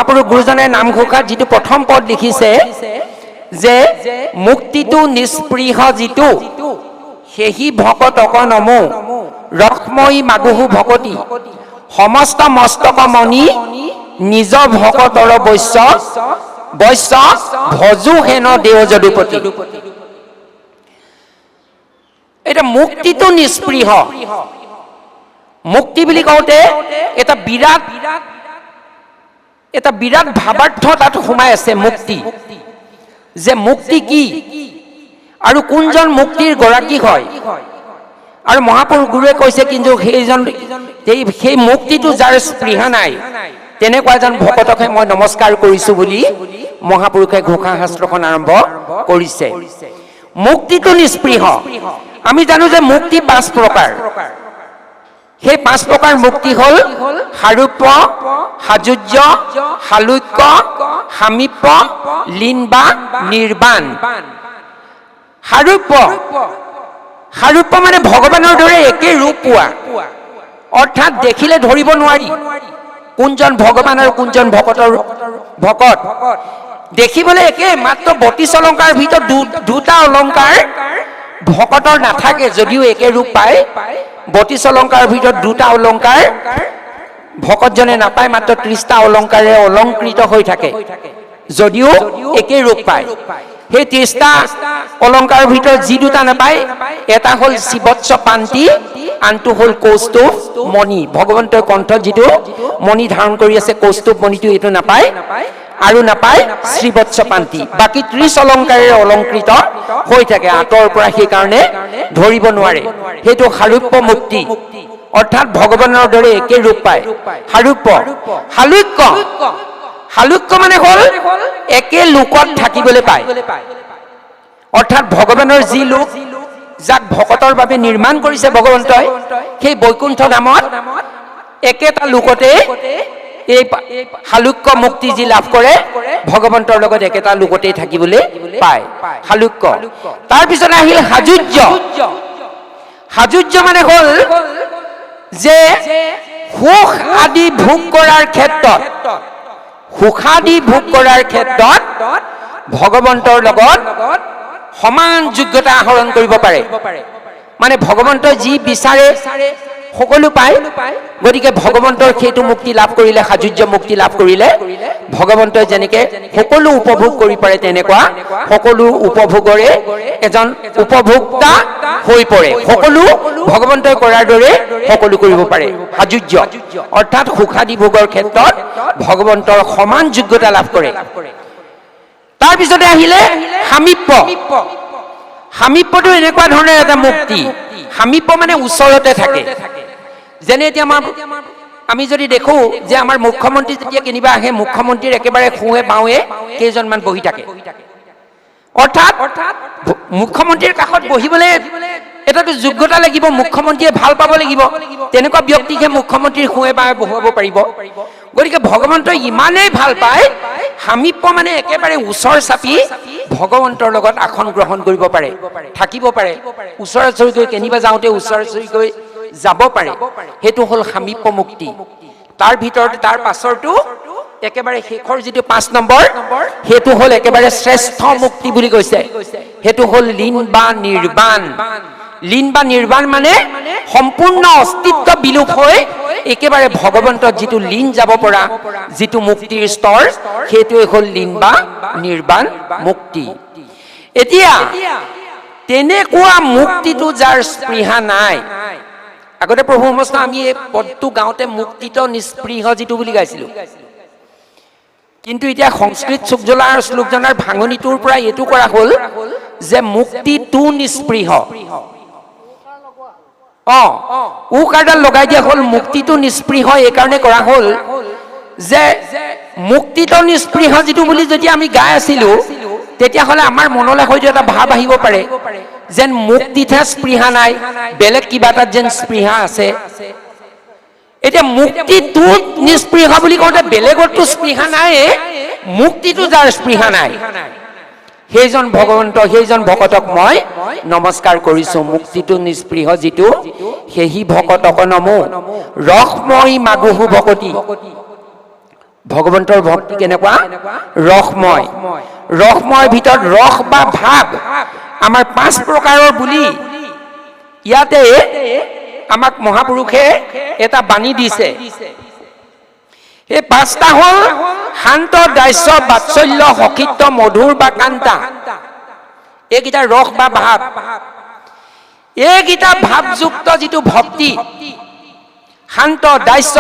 মহাপুৰুষ গুৰুজনে নামঘোষাত যিটো প্ৰথম পদ লিখিছে যে মুক্তিটো নিস্পৃহ যিটো সেহি ভকতক নমো ৰসময়ী মাগুহু ভকতি সমস্ত মস্তক মণি নিজ ভকতৰ বৈশ্য বৈশ্য ভজু হেন দেৱ যদুপতি। এটা মুক্তিটো নিস্পৃহ, মুক্তি বুলি কওঁতে এটা বিৰাট ভাৱাৰ্থ তাত সোমাই আছে। মুক্তি যে মুক্তি কি আৰু কোনজন মুক্তিৰ গৰাকী হয়। আৰু মহাপুৰুষ গুৰুৱে কৈছে কিন্তু সেই মুক্তিটো যাৰ স্পৃহা নাই তেনেকুৱা এজন ভকতকহে মই নমস্কাৰ কৰিছো বুলি মহাপুৰুষে ঘোষা শাস্ত্ৰখন আৰম্ভ কৰিছে। মুক্তিটো নিস্পৃহ। আমি জানো যে মুক্তি 5 প্ৰকাৰ। সেই 5 প্ৰকাৰ মুক্তি হ'ল সাৰূপ্য, সাযুজ্য, সালোক্য, সামীপ্য, লীন বা নিৰ্বাণ। সাৰূপ্য মানে ভগৱানৰ দৰে একে ৰূপ পোৱা, অৰ্থাৎ দেখিলে ধৰিব নোৱাৰি কোনজন ভগৱান আৰু কোনজন ভকত। দেখিবলৈ একে, মাত্ৰ 32 অলংকাৰ ভিতৰত 2টা অলংকাৰ ভকতৰ নাথাকে যদিও একে ৰূপ পায়। 32 অলংকাৰৰ ভিতৰত 2টা অলংকাৰ ভকতজনে নাপায়, মাত্ৰ 30টা অলংকাৰে অলংকৃত হৈ থাকে যদিও একে ৰূপ পায়। সেই 30টা অলংকাৰৰ ভিতৰত যি 2টা নাপায়, এটা হ'ল শিবৎস পান্তি, আনটো হ'ল কৌস্তুভ মণি। ভগৱন্তই কণ্ঠত যিটো মণি ধাৰণ কৰি আছে কৌস্তুভ মণিটো, এইটো নাপায়। আৰু নাপায় শ্ৰীবৎস পান্তি। বাকী 30 অলংকাৰেৰে অলংকৃত হৈ থাকে আঁতৰ পৰা, সেইকাৰণে ধৰিব নোৱাৰে। সেইটো সাৰূপ্য মুক্তি, অৰ্থাৎ ভগৱানৰ দৰে একে ৰূপ পায়। সাৰূপ্য। সালোক্য মানে হ'ল একে লোকত থাকিবলৈ পায়, অৰ্থাৎ ভগৱানৰ যি লোক যাক ভকতৰ বাবে নিৰ্মাণ কৰিছে ভগৱন্তই, সেই বৈকুণ্ঠ ধামত একেটা লোকতে এই সালোক্য মুক্তি যি লাভ কৰে ভগৱন্তৰ লগত একেটা লোকতেই থাকিবলৈ পায়, সালোক্য। তাৰপিছত আহিল সাযুজ্য। সাযুজ্য মানে হ'ল যে সুখ আদি ভোগ কৰাৰ ক্ষেত্ৰত, সুখাদি ভোগ কৰাৰ ক্ষেত্ৰত ভগৱন্তৰ লগত সমান যোগ্যতা আহৰণ কৰিব পাৰে। মানে ভগৱন্তই যি বিচাৰে সকলো পায়। গতিকে ভগৱন্তৰ সেইটো মুক্তি লাভ কৰিলে, সাযুজ্য মুক্তি লাভ কৰিলে ভগৱন্তই যেনেকে সকলো উপভোগ কৰি পাৰে, তেনেকুৱা সকলো উপভোগৰে এজন উপভোক্তা হৈ পৰে। সকলো ভগৱন্তই কৰাৰ দৰে সকলো কৰিব পাৰে, সাযুজ্য। অৰ্থাৎ সুখাদি ভোগৰ ক্ষেত্ৰত ভগৱন্তৰ সমান যোগ্যতা লাভ কৰে। তাৰপিছতে আহিলে সামীপ্য। সামীপ্যটো এনেকুৱা ধৰণৰ এটা মুক্তি। সামীপ্য মানে ওচৰতে থাকে। যেনে এতিয়া আমি যদি দেখো যে আমাৰ মুখ্যমন্ত্ৰী যেতিয়া কেনিবা আহে, মুখ্যমন্ত্ৰীৰ একেবাৰে সোঁৱে বাওঁৱে কেইজনমান বহি থাকে। অৰ্থাৎ মুখ্যমন্ত্ৰীৰ কাষত বহিবলৈ এটাতো যোগ্যতা লাগিব, মুখ্যমন্ত্ৰীয়ে ভাল পাব লাগিব। তেনেকুৱা ব্যক্তিকহে মুখ্যমন্ত্ৰীৰ সোঁৱে বাওঁৱে বহুৱাব পাৰিব। গতিকে ভগৱন্তই ইমানেই ভাল পায়, সামীপ্য মানে একেবাৰে ওচৰ চাপি ভগৱন্তৰ লগত আসন গ্ৰহণ কৰিব পাৰে, থাকিব পাৰে। ওচৰা ওচৰিকৈ কেনিবা যাওঁতে ওচৰা ওচৰিকৈ যাব পাৰে। সেইটো হ'ল সামীপ্য মুক্তি। তাৰ ভিতৰত তাৰ পাছৰটো একেবাৰে শেষৰ যিটো 5 নম্বৰ, সেইটো হ'ল একেবাৰে শ্ৰেষ্ঠ মুক্তি বুলি কৈছে। সেইটো হ'ল লীন বা নিৰ্বাণ। লীন বা নিৰ্বাণ মানে সম্পূৰ্ণ অস্তিত্ব বিলোপ হৈ একেবাৰে ভগৱন্তত যিটো লীন যাব পৰা যিটো মুক্তিৰ স্তৰ, সেইটোৱে হ'ল লীন বা নিৰ্বাণ মুক্তি। এতিয়া তেনেকুৱা মুক্তিটো যাৰ স্পৃহা নাই, আগতে প্ৰভু নমস্কাৰ আমি এই পদটো গাওঁতে মুক্তিত নিস্পৃহ যিটো বুলি গাইছিলো, কিন্তু এতিয়া সংস্কৃত শ্লোকজনাৰ ভাঙনিটোৰ পৰা এইটো কৰা হ'ল যে মুক্তিটো নিস্পৃহ। উকাৰডাল লগাই দিয়া হ'ল। মুক্তিটো নিস্পৃহ এইকাৰণে কৰা হ'ল যে মুক্তিত নিস্পৃহ যিটো বুলি যদি আমি গাই আছিলো, তেতিয়াহ'লে আমাৰ মনলৈ হয়তো এটা ভাৱ আহিব পাৰে যেন মুক্তিতহে স্পৃহা নাই, বেলেগ কিবা এটাত যেন স্পৃহা আছে। এতিয়া মুক্তিটো নিস্পৃহ বুলি কওঁতে বেলেগতো স্পৃহা নাই, মুক্তিটো যাৰ স্পৃহা নাই সেইজন ভগৱন্ত, সেইজন ভকতক মই নমস্কাৰ কৰিছো। মুক্তিটো নিস্পৃহ যিটো সেহি ভকতক নমো ৰসময়ী মাগুহু ভকতি। ভগৱন্তৰ ভক্তি কেনেকুৱা ৰসময় ৰসময় ভিতৰত ৰস বা ভাৱ আমাৰ 5 প্ৰকাৰৰ বুলি ইয়াতে আমাক মহাপুৰুষে এটা বাণী দিছে এই 5টা হ'ল শান্ত দাস্য বাৎসল্য সখিত্ব মধুৰ বা কান্তা এইকেইটা ৰস বা ভাৱ এইকেইটা ভাৱযুক্ত যিটো ভক্তি শান্ত দাস্য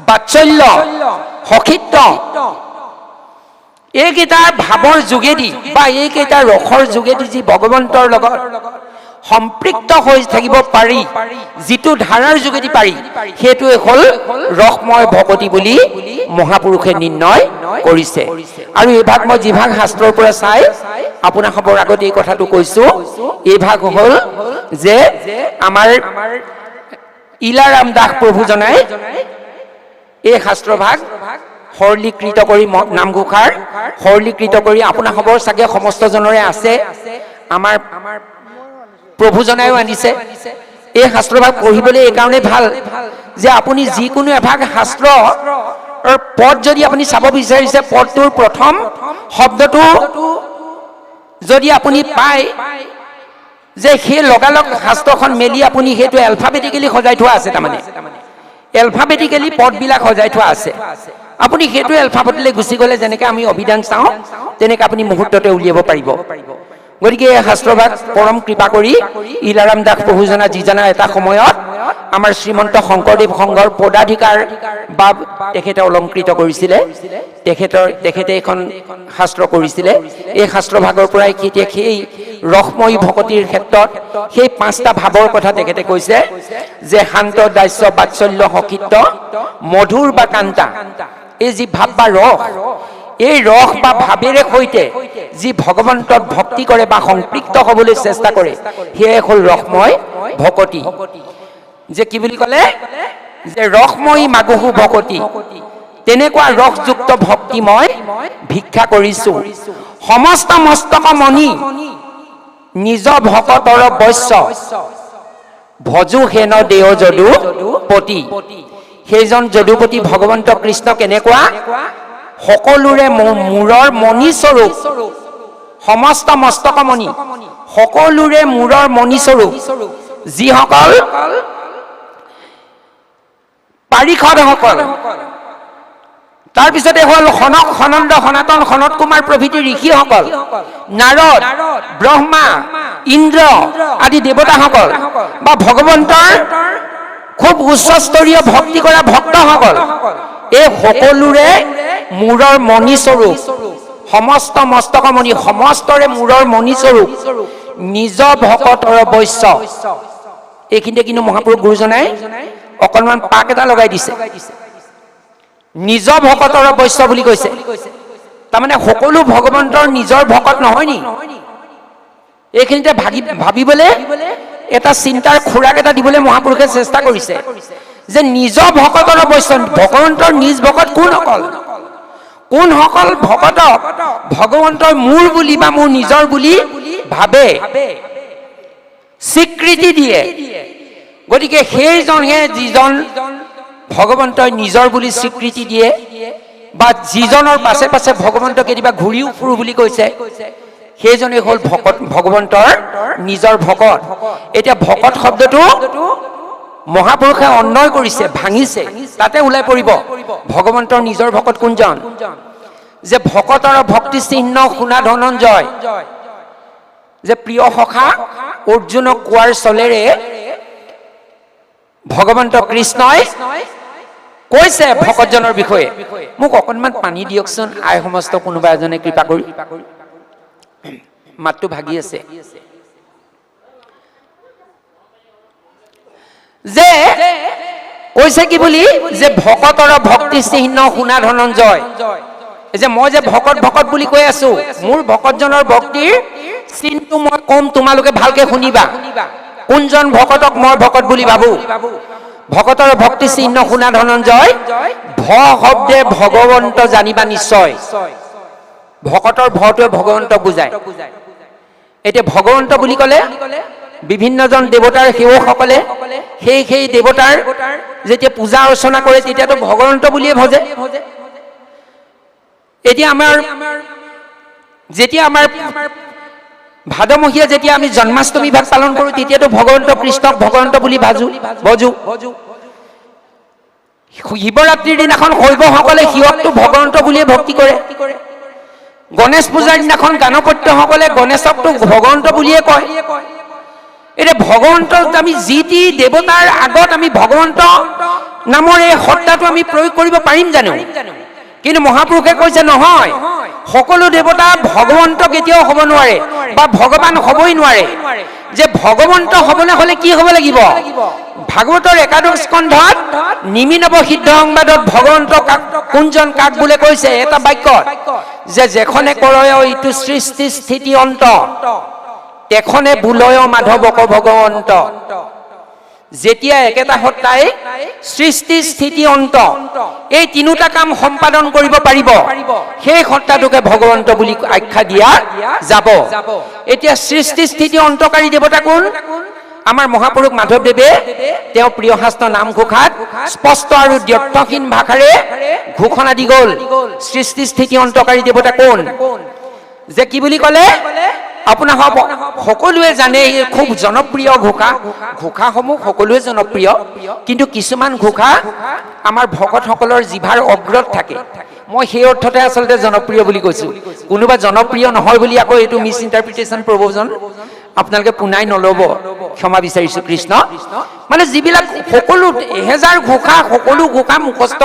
বাৎসল্য সখিত্ব এইকেইটাৰ ভাৱৰ যোগেদি বা এইকেইটাৰ ৰসৰ যোগেদি যি ভগৱন্তৰ লগত সম্পৃক্ত হৈ থাকিব পাৰি যিটো ধাৰাৰ যোগেদি পাৰি সেইটোৱে হ'ল ৰসময় ভকতি বুলি মহাপুৰুষে নিৰ্ণয় কৰিছে আৰু এই ভাগ মই যিভাগ শাস্ত্ৰৰ পৰা চাই আপোনালোকৰ আগত এই কথাটো কৈছো এই ভাগ হ'ল যে আমাৰ ইলাৰাম দাস প্ৰভুজনাই এই শাস্ত্ৰ ভাগ সৰলীকৃত কৰি নামঘোষাৰ সৰলীকৃত কৰি আপোনালোকৰ চাগে সমস্ত জনৰে আছে আমাৰ প্ৰভুজনায়ো আনিছে এই শাস্ত্ৰ ভাগ পঢ়িবলৈ এই কাৰণে ভাল যে আপুনি যিকোনো এভাগ শাস্ত্ৰ পদ যদি আপুনি চাব বিচাৰিছে পদটোৰ প্ৰথম শব্দটো যদি আপুনি পায় যে সেই লগালগ শাস্ত্ৰখন মেলি আপুনি সেইটো এলফাবেটিকেলি সজাই থোৱা আছে তাৰমানে এলফাবেটিকেলি পদবিলাক সজাই থোৱা আছে আপুনি সেইটো এলফাবেটলৈ গুচি গ'লে যেনেকৈ আমি অভিধান চাওঁ তেনেকৈ আপুনি মুহূৰ্ততে উলিয়াব পাৰিব গতিকে এই শাস্ত্ৰভাগ পৰম কৃপা কৰি ইলাৰাম দাস প্ৰভুজনা যিজনা এটা সময়ত আমাৰ শ্ৰীমন্ত শংকৰদেৱ সংঘৰ পদাধিকাৰ বা তেখেতে অলংকৃত কৰিছিলে তেখেতে এখন শাস্ত্ৰ কৰিছিলে এই শাস্ত্ৰভাগৰ পৰাই সেই ৰসময়ী ভকতিৰ ক্ষেত্ৰত সেই 5টা ভাৱৰ কথা তেখেতে কৈছে যে শান্ত দাস্য বাৎসল্য সখিত্ব মধুৰ বা কান্তা এই যি ভাৱ বা ৰস এই ৰস বা ভাৱেৰে সৈতে যি ভগৱন্তক ভক্তি কৰে বা সংপৃক্ত হ'বলৈ চেষ্টা কৰে সেয়ে হ'ল ৰসময় ভকতি যে কি বুলি ক'লে যে ৰসময়ী মাগহু ভকতি তেনেকুৱা ৰসযুক্ত ভক্তি মই ভিক্ষা কৰিছো সমস্ত মস্তক মণি নিজ ভকতৰ বৈশ্য ভজু হেন দেও যদু পতি সেইজন যদুপতি ভগৱন্ত কৃষ্ণ কেনেকুৱা সকলোৰে মূৰৰ মণি স্বৰূপ সমস্ত মস্তক মণি সকলোৰে মূৰৰ মণি স্বৰূপ যিসকল পাৰিষদসকল তাৰপিছতে হ'ল সনক সনন্দ সনাতন সনত কুমাৰ প্ৰভৃতি ঋষিসকল নাৰদ ব্ৰহ্মা ইন্দ্ৰ আদি দেৱতাসকল বা ভগৱন্তৰ খুব উচ্চস্তৰীয় ভক্তি কৰা ভক্তসকল এই সকলোৰে মূৰৰ মণি স্বৰূপ সমস্ত মস্তক মণি সমস্তৰে মূৰৰ মণি স্বৰূপ নিজ ভকতৰ বৈশ্য এইখিনিতে কিন্তু মহাপুৰুষ গুৰুজনাই অকণমান পাক এটা লগাই দিছে নিজ ভকতৰ বৈশ্য বুলি কৈছে তাৰমানে সকলো ভগৱন্তৰ নিজৰ ভকত নহয় নি এইখিনিতে ভাবিবলৈ এটা চিন্তাৰ খোৰাক এটা দিবলৈ মহাপুৰুষে চেষ্টা কৰিছে যে নিজ ভকতৰ বৈশ্য ভগৱন্তৰ নিজ ভকত কোনসকল ভকতক ভগৱন্তৰ মোৰ বুলি বা মোৰ নিজৰ বুলি ভাবে স্বীকৃতি দিয়ে গতিকে সেইজনহে যিজন ভগৱন্তই নিজৰ বুলি স্বীকৃতি দিয়ে বা যিজনৰ পাছে পাছে ভগৱন্ত কেতিয়াবা ঘূৰিও ফুৰো বুলি কৈছে সেইজনে হ'ল ভকত ভগৱন্তৰ নিজৰ ভকত এতিয়া ভকত শব্দটো মহাপুৰুষে অন্বয় কৰিছে ভাঙিছে তাতে ওলাই পৰিব ভগৱন্তৰ নিজৰ ভকত কোনজন যে ভকতৰ ভক্তি চিহ্ন শুনা ধনঞ্জয় যে প্ৰিয় সখা অৰ্জুনক কোৱাৰ চলেৰে ভগৱন্ত কৃষ্ণই কৈছে ভকতজনৰ বিষয়ে মোক অকণমান পানী দিয়কচোন আই সমস্ত কোনোবা এজনে কৃপা কৰি মাতটো ভাগি আছে যে কৈছে কি বুলি যে ভকতৰ ভক্তি চিহ্ন শুনা ধনঞ্জয় যে মই যে ভকত বুলি কৈ আছো মোৰ ভকতজনৰ ভক্তিৰ চিহ্নটো মই কম তোমালোকে ভালকে শুনিবা কোনজন ভকতক মই ভকত বুলি ভাবো ভকতৰ ভক্তি চিহ্ন শুনা ধনঞ্জয় ভ শব্দে ভগৱন্ত জানিবা নিশ্চয় ভকতৰ ভটোৱে ভগৱন্ত বুজায় এতিয়া ভগৱন্ত বুলি ক'লে বিভিন্নজন দেৱতাৰ সেৱকসকলে সেই দেৱতাৰ যেতিয়া পূজা অৰ্চনা কৰে তেতিয়াতো ভগৱন্ত বুলিয়ে ভজে এতিয়া যেতিয়া আমাৰ ভাদমহীয়া যেতিয়া আমি জন্মাষ্টমী ভাগ পালন কৰোঁ তেতিয়াতো ভগৱন্ত কৃষ্ণক ভগৱন্ত বুলি বজো শিৱৰাত্ৰিৰ দিনাখন শৈৱসকলে শিৱকটো ভগৱন্ত বুলিয়ে ভক্তি কৰে গণেশ পূজাৰ দিনাখন গাণপত্যসকলে গণেশকটো ভগৱন্ত বুলিয়ে কয় এতিয়া ভগৱন্ত আমি যিটি দেৱতাৰ আগত আমি ভগৱন্ত নামৰ এই সত্তাটো আমি প্ৰয়োগ কৰিব পাৰিম জানো কিন্তু মহাপুৰুষে কৈছে নহয় সকলো দেৱতা ভগৱন্ত কেতিয়াও হ'ব নোৱাৰে বা ভগৱান হ'বই নোৱাৰে যে ভগৱন্ত হ'বলৈ হ'লে কি হ'ব লাগিব ভাগৱতৰ একাদশ স্কন্ধত নিমিনৱ সিদ্ধ সংবাদত ভগৱন্ত কোনজন কাক বোলে কৈছে এটা বাক্যত যে যেখনে কৰয় ইটো সৃষ্টি স্থিতি অন্ত তেখনে বুলয় মাধৱক ভগৱন্ত যেতিয়া একেটা সত্তাই সৃষ্টি স্থিতি অন্ত এই তিনিটা কাম সম্পাদন কৰিব পাৰিব সেই সত্তাটোকে ভগৱন্ত বুলি আখ্যা দিয়া যাব এতিয়া সৃষ্টি স্থিতি অন্তকাৰী দেৱতা কোন আমাৰ মহাপুৰুষ মাধৱদেৱে তেওঁ প্ৰিয় শাস্ত্ৰ নামঘোষাত স্পষ্ট আৰু দ্ব্যৰ্থহীন ভাষাৰে ঘোষণা দি গ'ল সৃষ্টি স্থিতি অন্তকাৰী দেৱতা কোন যে কি বুলি ক'লে আপোনাৰ সকলোৱে জানে খুব জনপ্ৰিয় ঘোষাসমূহ সকলোৱে জনপ্ৰিয় কিন্তু কিছুমান ঘোষা আমাৰ ভকতসকলৰ জিভাৰ অগ্ৰত থাকে মই সেই অৰ্থতে আচলতে জনপ্ৰিয় বুলি কৈছো কোনোবা জনপ্ৰিয় নহয় বুলি আকৌ এইটো মিছ ইণ্টাৰপ্ৰিটেশ্যন প্ৰবজন আপোনালোকে পুনাই নল'ব ক্ষমা বিচাৰিছো কৃষ্ণ মানে যিবিলাক সকলো এহেজাৰ ঘোষা সকলো ঘোষা মুখস্থ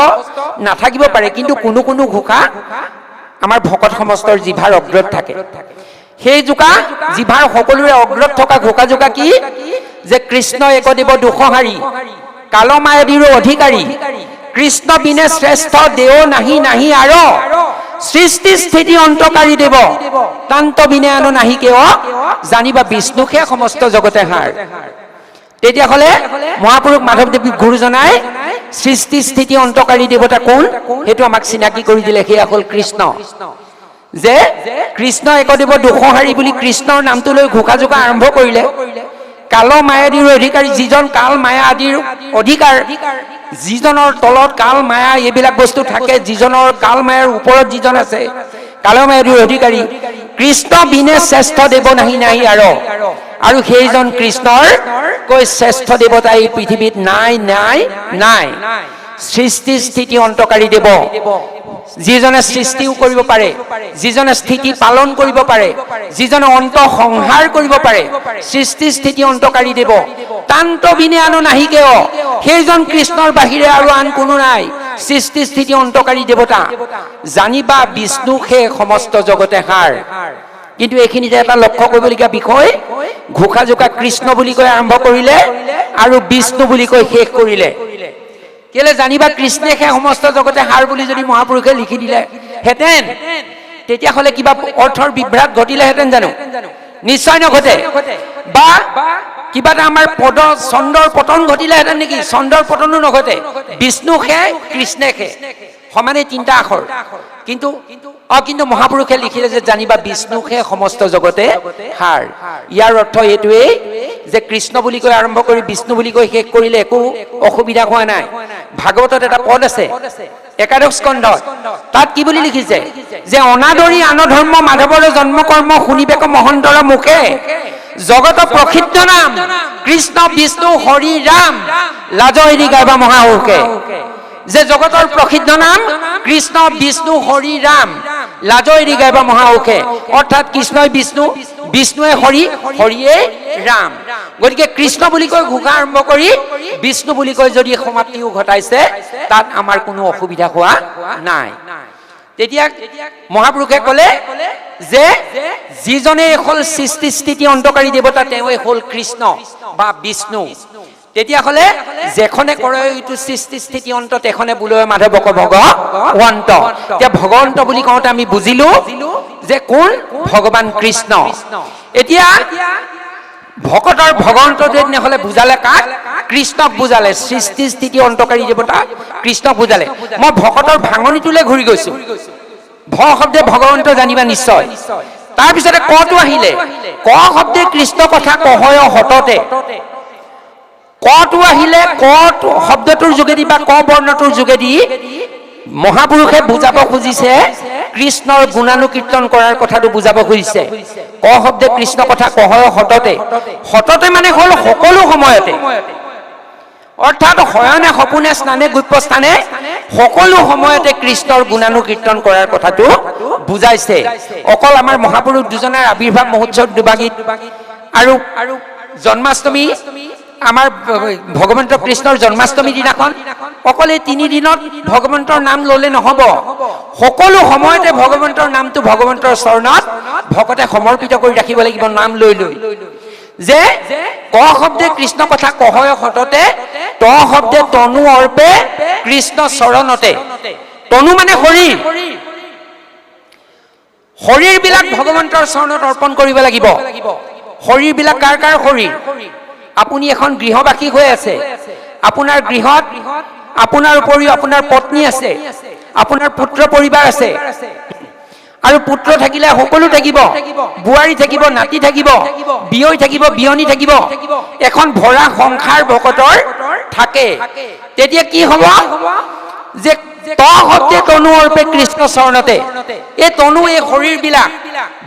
নাথাকিব পাৰে কিন্তু কোনো ঘোষা আমাৰ ভকত সমস্তৰ জিভাৰ অগ্ৰত থাকে সেই জোকা জিভাৰ সকলোৰে অগ্ৰত থকা ঘোষা জোকা কি যে কৃষ্ণ একদেৱ দুখহাৰী কালমায়াদিৰ অধিকাৰী কৃষ্ণ বিনে শ্ৰেষ্ঠ দেও নাহি আৰ সৃষ্টি স্থিতি অন্তকাৰী দেৱ তান্ত বিনে আনো নাহি কেও জানিবা বিষ্ণুকে সমস্ত জগতে হাৰ তেতিয়াহ'লে মহাপুৰুষ মাধৱদেৱ গুৰুজনাই সৃষ্টি স্থিতি অন্তকাৰী দেৱতা কোন সেইটো আমাক চিনাকি কৰি দিলে সেয়া হ'ল কৃষ্ণ যে কৃষ্ণ একদেৱ দুখহাৰী বুলি কৃষ্ণৰ নামটো লৈ ঘোষা জোকা আৰম্ভ কৰিলে কাল মায়াদিৰ অধিকাৰী যিজন কাল মায়া আদিৰ অধিকাৰ যিজনৰ তলত কাল মায়া এইবিলাক বস্তু থাকে যিজনৰ কাল মায়াৰ ওপৰত যিজন আছে কাল মায়াদিৰ অধিকাৰী কৃষ্ণ বিনে শ্ৰেষ্ঠ দেৱ নাহি আৰু সেইজন কৃষ্ণৰ কৈ শ্ৰেষ্ঠ দেৱতা এই পৃথিৱীত নাই সৃষ্টি স্থিতি অন্তকাৰী দেৱ যিজনে সৃষ্টিও কৰিব পাৰে যিজনে স্থিতি পালন কৰিব পাৰে যিজনে অন্ত সংহাৰ কৰিব পাৰে সৃষ্টি স্থিতি অন্তকাৰী দেৱ তান্ত বিনে আনো নাহি কেও সেইজন কৃষ্ণৰ বাহিৰে আৰু আন কোনো নাই সৃষ্টি স্থিতি অন্তকাৰী দেৱতা জানিবা বিষ্ণুহে সমস্ত জগতে হাৰ কিন্তু এইখিনিতে এটা লক্ষ্য কৰিবলগীয়া বিষয় ঘোষা জোকা কৃষ্ণ বুলি কৈ আৰম্ভ কৰিলে আৰু বিষ্ণু বুলি কৈ শেষ কৰিলে কেলে জানিবা কৃষ্ণে সেই সমস্ত জগতে হাৰ বুলি যদি মহাপুৰুষে লিখি দিলে হেতেন তেতিয়াহ'লে কিবা অৰ্থৰ বিভ্ৰাট ঘটিলেহেঁতেন জানো নিশ্চয় নঘটে বা কিবা এটা আমাৰ পদ চন্দ্ৰৰ পতন ঘটিলেহেঁতেন নেকি চন্দ্ৰৰ পতনো নঘটে বিষ্ণুহে কৃষ্ণেহে সমানে তিনিটা আখৰ কিন্তু মহাপুৰুষে লিখিলে যে জানিবা বিষ্ণুহে সমস্ত জগতে হাৰ ইয়াৰ অৰ্থ এইটোৱেই যে কৃষ্ণ বুলি কৈ আৰম্ভ কৰি বিষ্ণু বুলি কৈ শেষ কৰিলে একো অসুবিধা হোৱা নাই ভাগৱতত এটা পদ আছে একাদশ স্কন্ধত তাত কি বুলি লিখিছে যে অনাদৰি আন ধৰ্ম মাধৱৰ জন্ম কৰ্ম শুনিবেক মহন্তৰ মুখে জগত প্ৰসিদ্ধ নাম কৃষ্ণ বিষ্ণু হৰি ৰাম লাজ এৰি গাবা মহাপুৰুষে যে জগতৰ প্ৰসিদ্ধ নাম কৃষ্ণ বিষ্ণু হৰি ৰাম লাজ এৰি গাবা মহাপুৰুষে অৰ্থাৎ কৃষ্ণই বিষ্ণু বিষ্ণুৱে হৰি হৰিয়ে ৰাম গতিকে কৃষ্ণ বুলি কৈ ঘোষা আৰম্ভ কৰি বিষ্ণু বুলি কৈ যদি সমাপ্তিও ঘটাইছে তাত আমাৰ কোনো অসুবিধা হোৱা নাই তেতিয়া মহাপুৰুষে ক'লে যে যিজনে হ'ল সৃষ্টি স্থিতি অন্তকাৰী দেৱতা তেওঁৱে হ'ল কৃষ্ণ বা বিষ্ণু তেতিয়াহ'লে যেখনে কৰে এইটো সৃষ্টি স্থিতি অন্ত তেখনে বুলয় মাধৱক ভগৱন্ত এতিয়া ভগৱন্ত বুলি কওঁতে আমি বুজিলো যে কোন ভগৱান কৃষ্ণ এতিয়া ভকতৰ ভগৱন্ত নহ'লে বুজালে কাক কৃষ্ণক বুজালে সৃষ্টি স্থিতি অন্তকাৰী দেৱতা কৃষ্ণক বুজালে মই ভকতৰ ভাঙনিটোলৈ ঘূৰি গৈছো ভ শব্দে ভগৱন্ত জানিবা নিশ্চয় তাৰপিছতে কটো আহিলে ক শব্দে কৃষ্ণ কথা কহয় হততে কটো আহিলে ক শব্দটোৰ যোগেদি বা ক বৰ্ণটোৰ যোগেদি মহাপুৰুষে বুজাব খুজিছে কৃষ্ণৰ গুণানুকীৰ্তন কৰাৰ কথাটো বুজাব খুজিছে। ক শব্দে কৃষ্ণ কথা কহয় সততে, সততে মানে হ'ল সকলো সময়তে, অৰ্থাৎ শয়নে সপোনে স্নানে গুপ্যস্থানে সকলো সময়তে কৃষ্ণৰ গুণানুকীৰ্তন কৰাৰ কথাটো বুজাইছে। অকল আমাৰ মহাপুৰুষ দুজনৰ আৱিৰ্ভাৱ মহোৎসৱ দুভাগীত আৰু জন্মাষ্টমী, আমাৰ ভগৱন্ত কৃষ্ণৰ জন্মাষ্টমী দিনাখন অকল এই 3 দিনত ভগৱন্তৰ নাম ললে নহব, সকলো সময়তে ভগৱন্তৰ নামটো ভগৱন্তৰ চৰণত ভকতে সমৰ্পিত কৰি ৰাখিব লাগিব, নাম লৈ লৈ। যে ক শব্দে কৃষ্ণ কথা কহয় সততে, ত শব্দে তনু অৰ্পে কৃষ্ণ চৰণতে। তনু মানে শৰীৰ, শৰীৰ বিলাক ভগৱন্তৰ চৰণত অৰ্পণ কৰিব লাগিব। শৰীৰ বিলাক কাৰ কাৰ শৰীৰ? আপুনি এখন গৃহবাসী হৈ আছে, আপোনাৰ গৃহত আপোনাৰ উপৰিও আপোনাৰ পত্নী আছে, আপোনাৰ পুত্ৰ পৰিবাৰ আছে, আৰু পুত্ৰ থাকিলে সকলো থাকিব, বোৱাৰী থাকিব, নাতি থাকিব, বিয়ৈ থাকিব, বিয়নী থাকিব, এখন ভৰা সংসাৰ ভকতৰ থাকে। তেতিয়া কি হব? যে ত শব্দে তনু অৰ্পে কৃষ্ণ চৰণতে। এই তনু, এই শৰীৰ বিলাক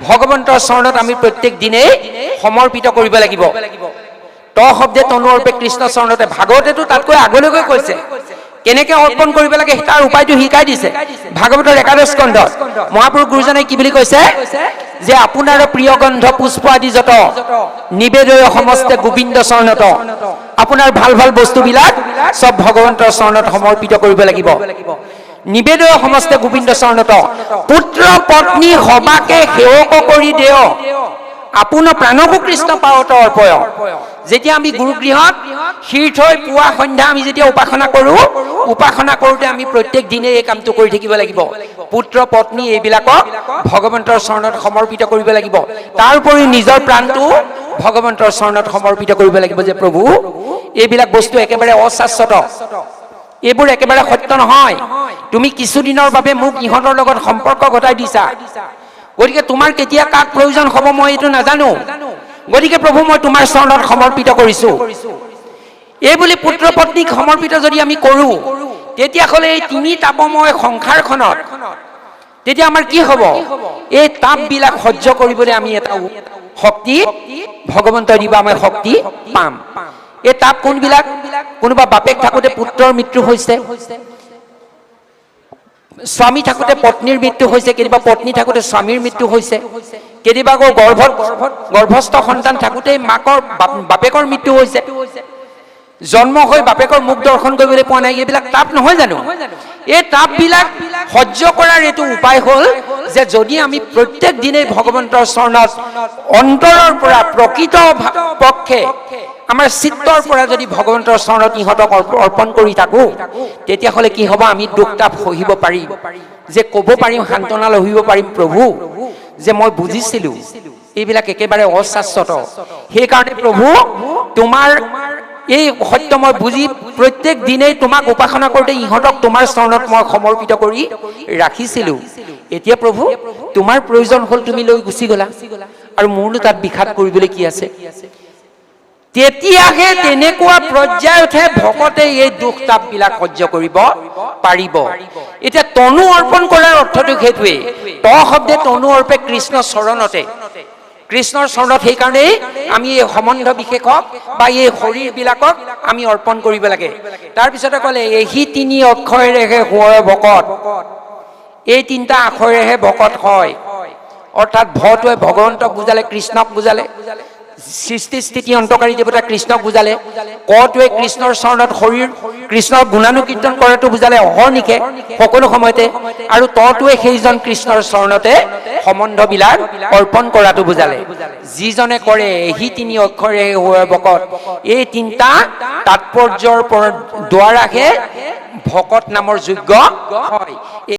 ভগৱন্তৰ চৰণত আমি প্ৰত্যেক দিনেই সমৰ্পিত কৰিব লাগিব। ত শব্দে তনু অৰ্পে কৃষ্ণ চৰণতে। ভাগৱতেতো তাতকৈ আগলৈকে কৈছে কেনেকে অৰ্পণ কৰিব লাগে, তাৰ উপায়টো শিকাই দিছে। ভাগৱতৰ 11 স্কন্ধত মহাপুৰুষ গুৰুজনে কি বুলি কৈছে? যে আপোনাৰ প্ৰিয় গন্ধ পুষ্প আদি যত নিবেদয় সমস্তে গোবিন্দ চৰণত। আপোনাৰ ভাল ভাল বস্তুবিলাক চব ভগৱন্তৰ চৰণত সমৰ্পিত কৰিব লাগিব। নিবেদয় সমস্তে গোবিন্দ চৰণত। পুত্ৰ পত্নী সবাকে সেৱক কৰি দেও, আপোনাৰ প্ৰাণকো কৃষ্ণ পাৱত অৰ্পয়। যেতিয়া আমি গুৰুগৃহত শিৰ থৈ পুৱা সন্ধ্যা আমি যেতিয়া উপাসনা কৰো, উপাসনা কৰোঁতে আমি প্ৰত্যেক দিনে এই কামটো কৰি থাকিব লাগিব। পুত্ৰ পত্নী এইবিলাকক ভগৱন্তৰ চৰণত সমৰ্পিত কৰিব লাগিব। তাৰ উপৰি নিজৰ প্ৰাণটো ভগৱন্তৰ চৰণত সমৰ্পিত কৰিব লাগিব। যে প্ৰভু, এইবিলাক বস্তু একেবাৰে অশাশ্বত, এইবোৰ একেবাৰে সত্য নহয়। তুমি কিছুদিনৰ বাবে মোক ইহঁতৰ লগত সম্পৰ্ক ঘটাই দিছা, গতিকে তোমাৰ কেতিয়া কাক প্ৰয়োজন হ'ব মই এইটো নাজানো, গতিকে প্ৰভু মই তোমাৰ চৰণত সমৰ্পিত কৰিছো। এই বুলি পুত্ৰ পত্নীক সমৰ্পিত যদি আমি কৰো, তেতিয়াহ'লে এই 3 তাপময় সংসাৰখনত তেতিয়া আমাৰ কি হ'ব? এই তাপবিলাক সহ্য কৰিবলৈ আমি এটা শক্তি ভগৱন্তই দিব, আমি শক্তি পাম। এই তাপ কোনবিলাক? কোনোবা বাপেক থাকোঁতে পুত্ৰৰ মৃত্যু হৈছে, স্বামী থাকোঁতে পত্নীৰ মৃত্যু হৈছে, কেতিয়াবা পত্নী থাকোঁতে স্বামীৰ মৃত্যু হৈছে, কেতিয়াবা আকৌ গৰ্ভস্থ সন্তান থাকোঁতেই মাকৰ বাপেকৰ মৃত্যু হৈছে, জন্ম হৈ বাপেকৰ মুখ দৰ্শন কৰিবলৈ পোৱা নাই। এইবিলাক তাপ নহয় জানো? এই তাপবিলাক সহ্য কৰাৰ এইটো উপায় হ'ল যে যদি আমি প্ৰত্যেক দিনেই ভগৱন্তৰ চৰণত অন্তৰৰ পৰা প্ৰকৃত পক্ষে আমাৰ চিত্তৰ পৰা যদি ভগৱন্তৰ চৰণত ইহঁতক অৰ্পণ কৰি থাকো, তেতিয়াহ'লে কি হ'ব? আমি দুখ তাপ সহিব পাৰিম, যে ক'ব পাৰিম, সান্তনা লহিব পাৰিম, প্ৰভু যে মই বুজিছিলো এইবিলাক একেবাৰে অশাশ্বত। সেইকাৰণে প্ৰভু তোমাৰ এই সত্য মই বুজি প্ৰত্যেক দিনেই তোমাক উপাসনা কৰোঁতে ইহঁতক তোমাৰ চৰণত মই সমৰ্পিত কৰি ৰাখিছিলো। এতিয়া প্ৰভু তোমাৰ প্ৰয়োজন হ'ল, তুমি লৈ গুচি গলা, আৰু মোৰনো তাত বিষাদ কৰিবলৈ কি আছে? তেতিয়াহে তেনেকুৱা পৰ্যায়তহে ভকতে এই দুখ তাপবিলাক সহ্য কৰিব পাৰিব। এতিয়া তনু অৰ্পণ কৰাৰ অৰ্থটো সেইটোৱে। ত শব্দে তনু অৰ্পে কৃষ্ণ চৰণতে, কৃষ্ণৰ চৰণত। সেইকাৰণেই আমি এই সম্বন্ধ বিশেষক বা এই শৰীৰবিলাকক আমি অৰ্পণ কৰিব লাগে। তাৰপিছতে ক'লে এহি 3 অক্ষৰেহে হয় ভকত। এই 3টা আখৰেহে ভকত হয়, অৰ্থাৎ ভটোৱে ভগৱন্তক বুজালে, কৃষ্ণক বুজালে, সৃষ্টি স্থিতি অন্তকাৰী দেৱতা কৃষ্ণক বুজালে, কটোৱে কৃষ্ণৰ চৰণত শৰীৰ কৃষ্ণৰ গুণানুকীৰ্তন কৰাটো বুজালে অহৰ্নিশে সকলো সময়তে, আৰু তটোৱে সেইজন কৃষ্ণৰ চৰণতে সম্বন্ধবিলাক অৰ্পণ কৰাটো বুজালে। যিজনে কৰে এহি 3 অক্ষৰে হয় ভকত, এই 3টা তাৎপৰ্যৰ দ্বাৰাহে ভকত নামৰ যোগ্য হয়।